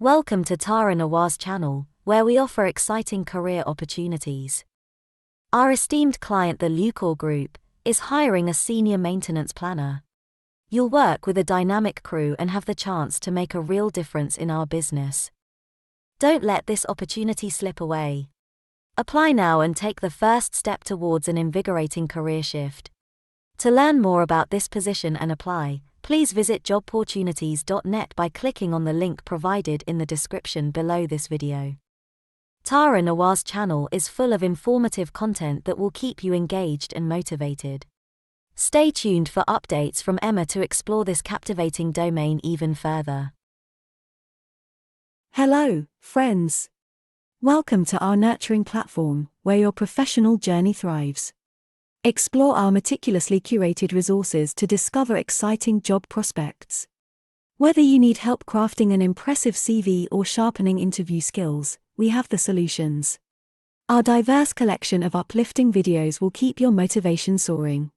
Welcome to Tara Nawaz's channel, where we offer exciting career opportunities. Our esteemed client, the Lewcor Group, is hiring a senior maintenance planner. You'll work with a dynamic crew and have the chance to make a real difference in our business. Don't let this opportunity slip away. Apply now and take the first step towards an invigorating career shift. To learn more about this position and apply, please visit jobportunities.net by clicking on the link provided in the description below this video. Tara Nawaz's channel is full of informative content that will keep you engaged and motivated. Stay tuned for updates from Emma to explore this captivating domain even further. Hello, friends. Welcome to our nurturing platform, where your professional journey thrives. Explore our meticulously curated resources to discover exciting job prospects. Whether you need help crafting an impressive CV or sharpening interview skills, we have the solutions. Our diverse collection of uplifting videos will keep your motivation soaring.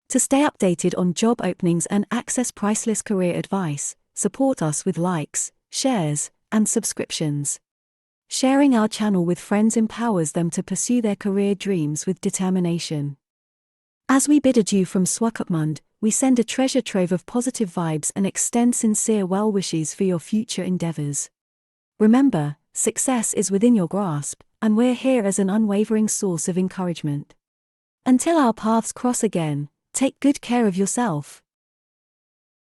To stay updated on job openings and access priceless career advice, support us with likes, shares, and subscriptions. Sharing our channel with friends empowers them to pursue their career dreams with determination. As we bid adieu from Swakopmund, we send a treasure trove of positive vibes and extend sincere well wishes for your future endeavors. Remember, success is within your grasp, and we're here as an unwavering source of encouragement. Until our paths cross again, take good care of yourself.